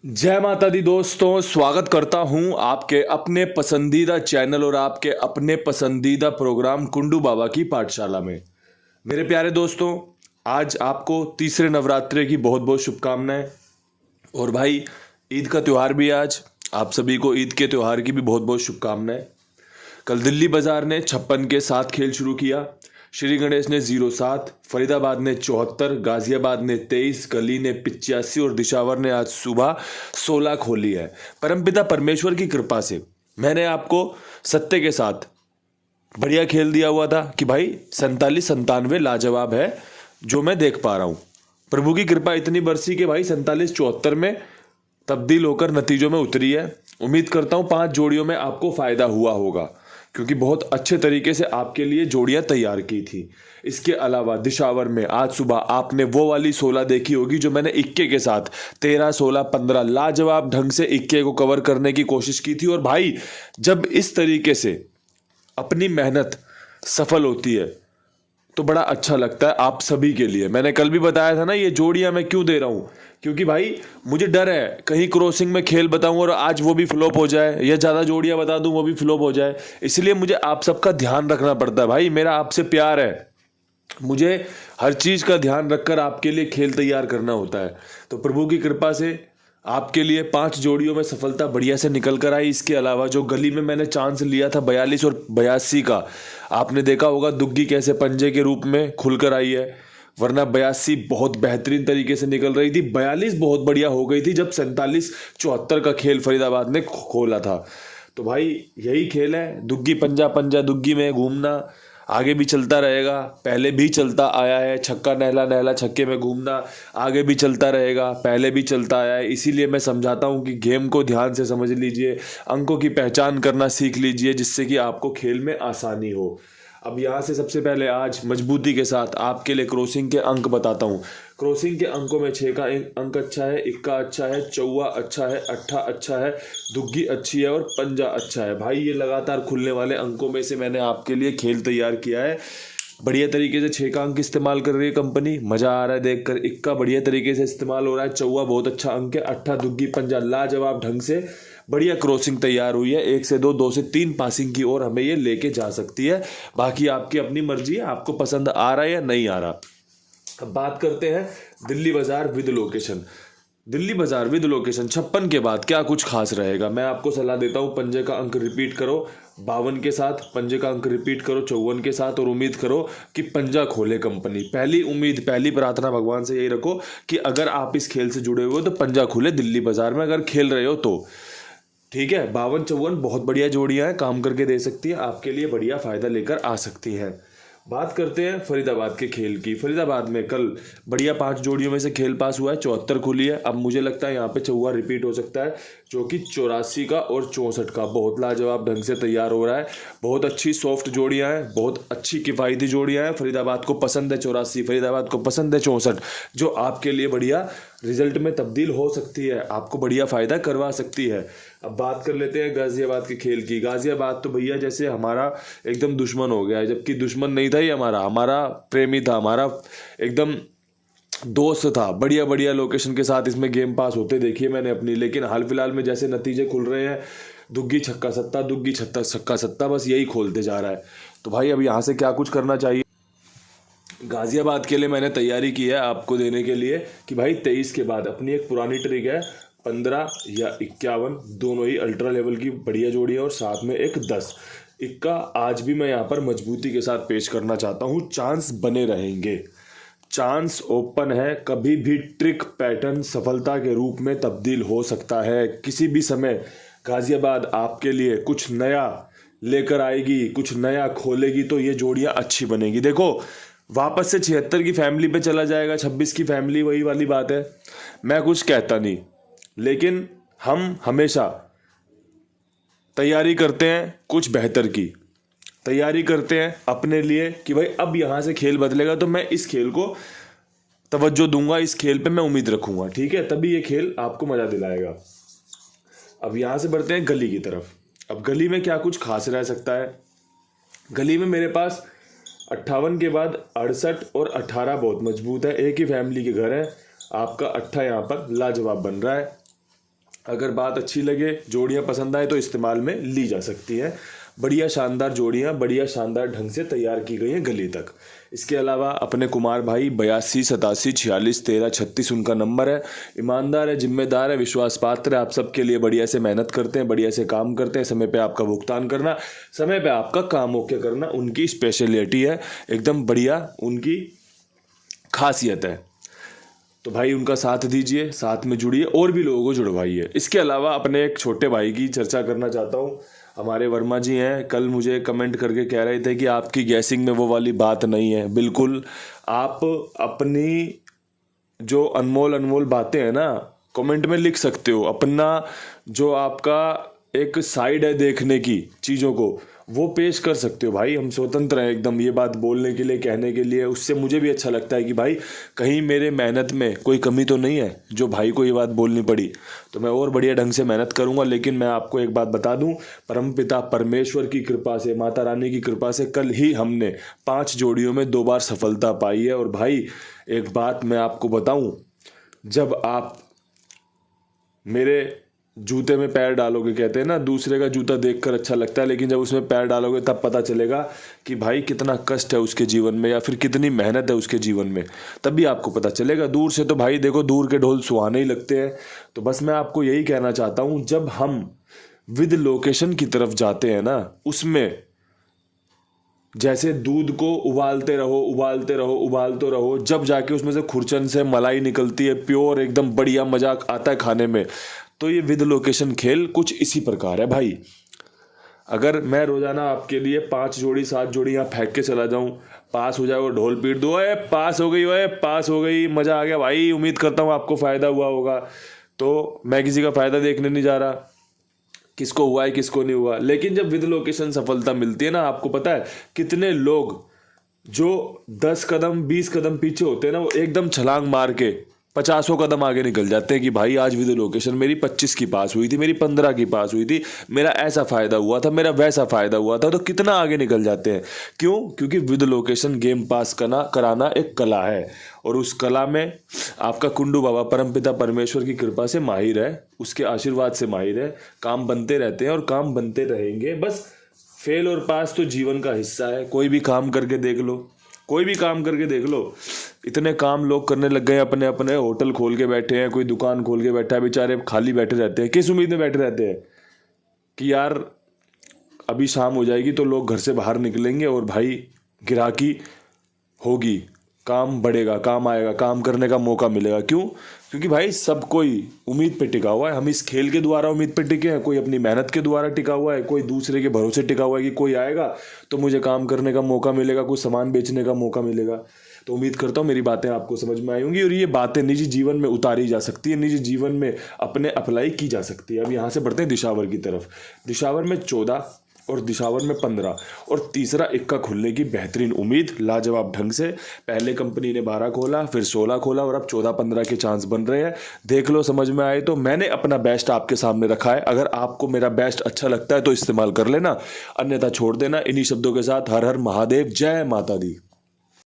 जय माता दी दोस्तों, स्वागत करता हूं आपके अपने पसंदीदा चैनल और आपके अपने पसंदीदा प्रोग्राम कुंडू बाबा की पाठशाला में। मेरे प्यारे दोस्तों, आज आपको तीसरे नवरात्रे की बहुत बहुत शुभकामनाएं। और भाई, ईद का त्यौहार भी है आज। आप सभी को ईद के त्यौहार की भी बहुत बहुत शुभकामनाएं। कल दिल्ली बाजार ने 56 के साथ खेल शुरू किया। श्री गणेश ने 07, फरीदाबाद ने 74, गाजियाबाद ने 23, गली ने 85 और दिशावर ने आज सुबह 16 खोली है। परमपिता परमेश्वर की कृपा से मैंने आपको सत्य के साथ बढ़िया खेल दिया हुआ था कि भाई 47-97 लाजवाब है जो मैं देख पा रहा हूं। प्रभु की कृपा इतनी बरसी कि भाई 47-74 में तब्दील होकर नतीजों में उतरी है। उम्मीद करता हूं 5 जोड़ियों में आपको फायदा हुआ होगा, क्योंकि बहुत अच्छे तरीके से आपके लिए जोड़ियां तैयार की थी। इसके अलावा दिशावर में आज सुबह आपने वो वाली 16 देखी होगी जो मैंने इक्के के साथ 13, 16, 15 लाजवाब ढंग से इक्के को कवर करने की कोशिश की थी। और भाई, जब इस तरीके से अपनी मेहनत सफल होती है तो बड़ा अच्छा लगता है आप सभी के लिए। मैंने कल भी बताया था ना, ये जोड़ियां मैं क्यों दे रहा हूं, क्योंकि भाई मुझे डर है कहीं क्रॉसिंग में खेल बताऊं और आज वो भी फ्लॉप हो जाए, या ज्यादा जोड़ियां बता दूं वो भी फ्लॉप हो जाए। इसलिए मुझे आप सबका ध्यान रखना पड़ता है। भाई, मेरा आपसे प्यार है, मुझे हर चीज का ध्यान रखकर आपके लिए खेल तैयार करना होता है। तो प्रभु की कृपा से आपके लिए 5 जोड़ियों में सफलता बढ़िया से निकल कर आई। इसके अलावा जो गली में मैंने चांस लिया था 42 और 82 का, आपने देखा होगा दुग्गी कैसे पंजे के रूप में खुलकर आई है। वरना 82 बहुत बेहतरीन तरीके से निकल रही थी, 42 बहुत बढ़िया हो गई थी जब 47-74 का खेल फरीदाबाद ने खोला था। तो भाई, यही खेल है, दुग्गी पंजा पंजा दुग्गी में घूमना आगे भी चलता रहेगा। पहले भी चलता आया है, छक्का नहला नहला छक्के में घूमना आगे भी चलता रहेगा, पहले भी चलता आया है। इसीलिए मैं समझाता हूं कि गेम को ध्यान से समझ लीजिए, अंकों की पहचान करना सीख लीजिए, जिससे कि आपको खेल में आसानी हो। अब यहाँ से सबसे पहले आज मजबूती के साथ आपके लिए क्रॉसिंग के अंक बताता हूँ। क्रॉसिंग के अंकों में 6 का अंक अच्छा है, इक्का अच्छा है, चौवा अच्छा है, अट्ठा अच्छा है, दुग्गी अच्छी है और पंजा अच्छा है। भाई, ये लगातार खुलने वाले अंकों में से मैंने आपके लिए खेल तैयार किया है। बढ़िया तरीके से 6 का अंक इस्तेमाल कर रही है कंपनी, मजा आ रहा है देखकर। इक्का बढ़िया तरीके से इस्तेमाल हो रहा है, चौवा बहुत अच्छा अंक है, अट्ठा दुग्गी पंजा लाजवाब ढंग से बढ़िया क्रॉसिंग तैयार हुई है। 1 से 2, 2 से 3 पासिंग की ओर हमें ये लेके जा सकती है। बाकी आपकी अपनी मर्जी है, आपको पसंद आ रहा है या नहीं आ रहा। अब बात करते हैं दिल्ली बाजार विद लोकेशन। दिल्ली बाजार विद लोकेशन 56 के बाद क्या कुछ खास रहेगा। मैं आपको सलाह देता हूं, पंजे का अंक रिपीट करो 52 के साथ, पंजे का अंक रिपीट करो 54 के साथ, और उम्मीद करो कि पंजा खोले कंपनी। पहली उम्मीद, पहली प्रार्थना भगवान से यही रखो कि अगर आप इस खेल से जुड़े हुए हो तो पंजा खुले दिल्ली बाजार में, अगर खेल रहे हो तो। ठीक है, 52-54 बहुत बढ़िया जोड़ियां हैं, काम करके दे सकती है, आपके लिए बढ़िया फायदा लेकर आ सकती है। बात करते हैं फरीदाबाद के खेल की। फरीदाबाद में कल बढ़िया 5 जोड़ियों में से खेल पास हुआ है, 74 खुली है। अब मुझे लगता है यहाँ पे चौवा रिपीट हो सकता है, जो कि 84 का और 64 का बहुत लाजवाब ढंग से तैयार हो रहा है। बहुत अच्छी सॉफ्ट जोड़ियां हैं, बहुत अच्छी किफायती जोड़ियां हैं। फरीदाबाद को पसंद है 84, फरीदाबाद को पसंद है 64, जो आपके लिए बढ़िया रिजल्ट में तब्दील हो सकती है, आपको बढ़िया फायदा करवा सकती है। अब बात कर लेते हैं गाजियाबाद के खेल की। गाजियाबाद तो भैया जैसे हमारा एकदम दुश्मन हो गया है, जबकि दुश्मन नहीं था ये, हमारा हमारा प्रेमी था, हमारा एकदम दोस्त था। बढ़िया बढ़िया लोकेशन के साथ इसमें गेम पास होते देखिए मैंने अपनी। लेकिन हाल फिलहाल में जैसे नतीजे खुल रहे हैं, दुग्गी छक्का सत्ता, दुग्गी छत्ता छक्का सत्ता, बस यही खोलते जा रहा है। तो भाई, अब यहाँ से क्या कुछ करना चाहिए। गाजियाबाद के लिए मैंने तैयारी की है आपको देने के लिए कि भाई 23 के बाद अपनी एक पुरानी ट्रिक है, 15 या 51 दोनों ही अल्ट्रा लेवल की बढ़िया जोड़ी है, और साथ में एक 10 इक्का आज भी मैं यहाँ पर मजबूती के साथ पेश करना चाहता हूँ। चांस बने रहेंगे, चांस ओपन है, कभी भी ट्रिक पैटर्न सफलता के रूप में तब्दील हो सकता है। किसी भी समय गाजियाबाद आपके लिए कुछ नया लेकर आएगी, कुछ नया खोलेगी, तो ये जोड़ियां अच्छी बनेगी। देखो, वापस से 76 की फैमिली पे चला जाएगा, 26 की फैमिली, वही वाली बात है। मैं कुछ कहता नहीं, लेकिन हम हमेशा तैयारी करते हैं कुछ बेहतर की, तैयारी करते हैं अपने लिए कि भाई अब यहां से खेल बदलेगा तो मैं इस खेल को तवज्जो दूंगा, इस खेल पे मैं उम्मीद रखूंगा। ठीक है, तभी ये खेल आपको मजा दिलाएगा। अब यहां से बढ़ते हैं गली की तरफ। अब गली में क्या कुछ खास रह सकता है। गली में मेरे पास 58 के बाद 68 और 18 बहुत मजबूत है, एक ही फैमिली के घर है। आपका 8 यहाँ पर लाजवाब बन रहा है। अगर बात अच्छी लगे, जोड़ियाँ पसंद आए तो इस्तेमाल में ली जा सकती हैं। बढ़िया शानदार जोड़ियाँ बढ़िया शानदार ढंग से तैयार की गई हैं गले तक। इसके अलावा अपने कुमार भाई 82 87 46 13 36 उनका नंबर है। ईमानदार है, जिम्मेदार है, विश्वास पात्र है, आप सबके लिए बढ़िया से मेहनत करते हैं, बढ़िया से काम करते हैं, समय पे आपका भुगतान करना, समय पे आपका काम ओके करना उनकी स्पेशलिटी है, एकदम बढ़िया उनकी खासियत है। तो भाई उनका साथ दीजिए, साथ में जुड़िए और भी लोगों को जुड़वाइए। इसके अलावा अपने एक छोटे भाई की चर्चा करना चाहता हूँ। हमारे वर्मा जी हैं, कल मुझे कमेंट करके कह रहे थे कि आपकी गैसिंग में वो वाली बात नहीं है। बिल्कुल, आप अपनी जो अनमोल अनमोल बातें हैं ना कमेंट में लिख सकते हो। अपना जो आपका एक साइड है देखने की चीज़ों को, वो पेश कर सकते हो। भाई हम स्वतंत्र हैं एकदम ये बात बोलने के लिए, कहने के लिए। उससे मुझे भी अच्छा लगता है कि भाई कहीं मेरे मेहनत में कोई कमी तो नहीं है जो भाई को ये बात बोलनी पड़ी। तो मैं और बढ़िया ढंग से मेहनत करूंगा। लेकिन मैं आपको एक बात बता दूं, परमपिता परमेश्वर की कृपा से, माता रानी की कृपा से कल ही हमने 5 जोड़ियों में 2 बार सफलता पाई है। और भाई एक बात मैं आपको बताऊं, जब आप मेरे जूते में पैर डालोगे, कहते हैं ना दूसरे का जूता देखकर अच्छा लगता है, लेकिन जब उसमें पैर डालोगे तब पता चलेगा कि भाई कितना कष्ट है उसके जीवन में या फिर कितनी मेहनत है उसके जीवन में, तभी आपको पता चलेगा। दूर से तो भाई देखो दूर के ढोल सुहाने ही लगते हैं। तो बस मैं आपको यही कहना चाहता हूँ, जब हम विद लोकेशन की तरफ जाते हैं ना, उसमें जैसे दूध को उबालते रहो उबालते रहो उबालते रहो, जब जाके उसमें से खुरचन से मलाई निकलती है प्योर, एकदम बढ़िया मजाक आता है खाने में। तो ये विद लोकेशन खेल कुछ इसी प्रकार है भाई। अगर मैं रोजाना आपके लिए 5 जोड़ी 7 जोड़ी यहाँ फेंक के चला जाऊं, पास हो जाए वो ढोल पीट दो, ओए पास हो गई, ओए पास हो गई, मजा आ गया भाई, उम्मीद करता हूँ आपको फायदा हुआ होगा। तो मैं किसी का फायदा देखने नहीं जा रहा, किसको हुआ है किसको नहीं हुआ। लेकिन जब विद लोकेशन सफलता मिलती है ना, आपको पता है कितने लोग जो 10 कदम 20 कदम पीछे होते हैं ना, वो एकदम छलांग मार के 50 कदम आगे निकल जाते हैं कि भाई आज विद लोकेशन मेरी 25 की पास हुई थी, मेरी 15 की पास हुई थी, मेरा ऐसा फायदा हुआ था, मेरा वैसा फायदा हुआ था। तो कितना आगे निकल जाते हैं, क्यों? क्योंकि विद लोकेशन गेम पास कराना एक कला है। और उस कला में आपका कुंडू बाबा परमपिता परमेश्वर की कृपा से माहिर है, उसके आशीर्वाद से माहिर है। काम बनते रहते हैं और काम बनते रहेंगे। बस फेल और पास तो जीवन का हिस्सा है। कोई भी काम करके देख लो, कोई भी काम करके देख लो। इतने काम लोग करने लग गए, अपने अपने होटल खोल के बैठे हैं, कोई दुकान खोल के बैठा है, बेचारे खाली बैठे रहते हैं। किस उम्मीद में बैठे रहते हैं कि यार अभी शाम हो जाएगी तो लोग घर से बाहर निकलेंगे और भाई गिराकी होगी, काम बढ़ेगा, काम आएगा, काम करने का मौका मिलेगा। क्यों? क्योंकि भाई सब कोई उम्मीद पे टिका हुआ है। हम इस खेल के द्वारा उम्मीद पे टिके हैं, कोई अपनी मेहनत के द्वारा टिका हुआ है, कोई दूसरे के भरोसे टिका हुआ है कि कोई आएगा तो मुझे काम करने का मौका मिलेगा, कुछ सामान बेचने का मौका मिलेगा। तो उम्मीद करता हूँ मेरी बातें आपको समझ में आई होंगी और ये बातें निजी जीवन में उतारी जा सकती है, निजी जीवन में अपने अप्लाई की जा सकती है। अब यहाँ से बढ़ते हैं दिशावर की तरफ। दिशावर में 14 और दिशावर में 15 और तीसरा इक्का खुलने की बेहतरीन उम्मीद लाजवाब ढंग से। पहले कंपनी ने 12 खोला, फिर 16 खोला और अब 14-15 के चांस बन रहे हैं। देख लो, समझ में आए तो। मैंने अपना बेस्ट आपके सामने रखा है। अगर आपको मेरा बेस्ट अच्छा लगता है तो इस्तेमाल कर लेना, अन्यथा छोड़ देना। इन्हीं शब्दों के साथ हर हर महादेव, जय माता दी।